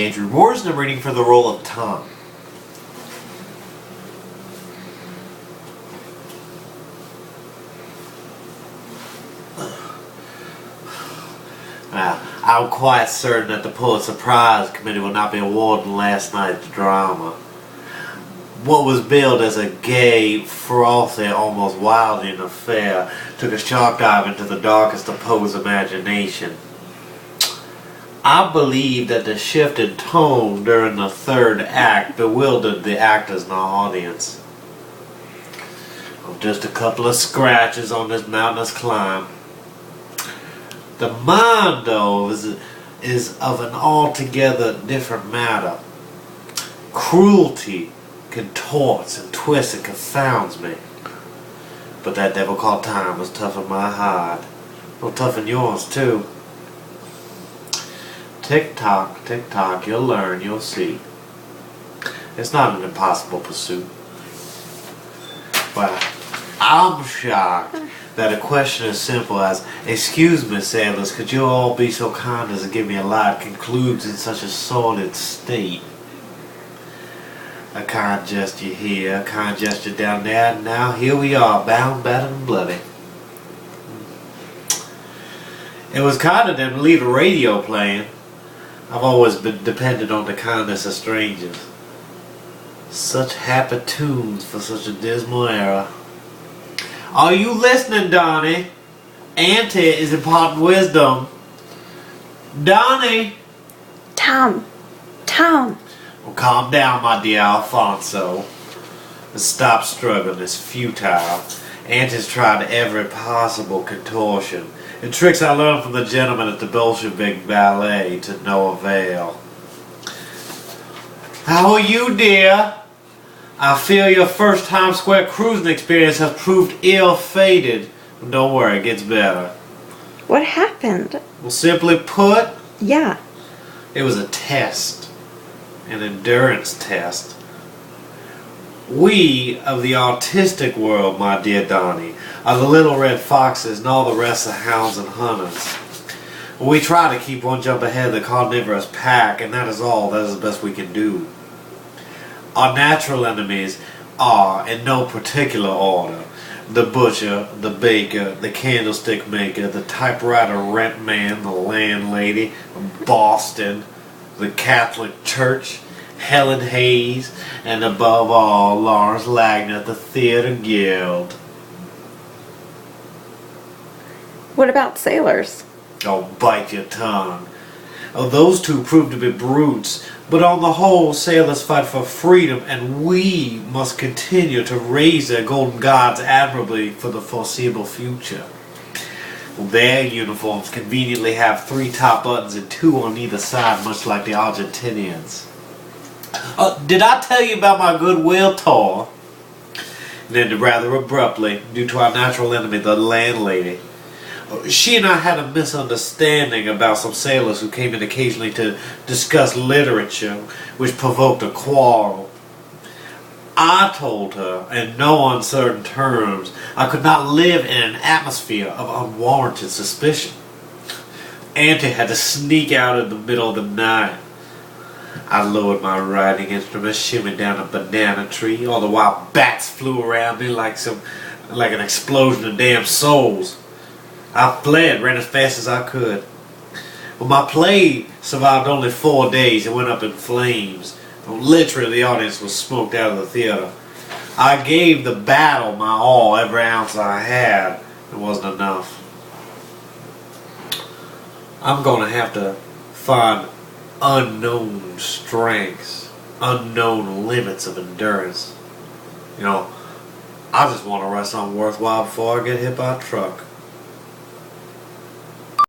Andrew Mooers, and I'm reading for the role of Tom. I'm quite certain that the Pulitzer Prize Committee will not be awarding last night's drama. What was billed as a gay, frothy, almost wilding affair took a sharp dive into the darkest of Poe's imagination. I believe that the shift in tone during the third act bewildered the actors and the audience. Just a couple of scratches on this mountainous climb. The mind, though, is of an altogether different matter. Cruelty contorts and twists and confounds me. But that devil called time was tough in my hide. Well, tough in yours, too. Tick-tock, tick-tock, you'll learn, you'll see. It's not an impossible pursuit. But I'm shocked that a question as simple as, "Excuse me, sailors, could you all be so kind as to give me a light?" concludes in such a sordid state. A kind gesture here, a kind gesture down there, and now here we are, bound, battered, and bloody. It was kind of them to leave the radio playing. I've always been dependent on the kindness of strangers. Such happy tunes for such a dismal era. Are you listening, Donnie? Auntie is imparting wisdom. Donnie! Tom! Well, calm down, my dear Alfonso. And stop struggling. It's futile. Auntie's tried every possible contortion and tricks I learned from the gentleman at the Bolshevik ballet to no avail. How are you, dear? I fear your first Times Square cruising experience has proved ill-fated. Don't worry, it gets better. What happened? Well, simply put, Yeah. it was a test. An endurance test. We of the artistic world, my dear Donnie, are the little red foxes and all the rest are hounds and hunters. We try to keep one jump ahead of the carnivorous pack, and that is all. That is the best we can do. Our natural enemies are, in no particular order, the butcher, the baker, the candlestick maker, the typewriter rent man, the landlady, Boston, the Catholic Church, Helen Hayes, and above all, Lawrence Lagner at the Theatre Guild. What about sailors? Oh, bite your tongue. Oh, those two proved to be brutes, but on the whole, sailors fight for freedom, and we must continue to raise their golden gods admirably for the foreseeable future. Their uniforms conveniently have 3 top buttons and 2 on either side, much like the Argentinians. Did I tell you about my goodwill tour? And then rather abruptly, due to our natural enemy, the landlady. She and I had a misunderstanding about some sailors who came in occasionally to discuss literature, which provoked a quarrel. I told her, in no uncertain terms, I could not live in an atmosphere of unwarranted suspicion. Auntie had to sneak out in the middle of the night. I lowered my writing instrument, shimmied down a banana tree, all the while bats flew around me like an explosion of damn souls. I fled, ran as fast as I could. Well, my play survived only 4 days. It went up in flames. Literally, the audience was smoked out of the theater. I gave the battle my all, every ounce I had. It wasn't enough. I'm going to have to find unknown strengths, unknown limits of endurance. You know, I just want to write something worthwhile before I get hit by a truck.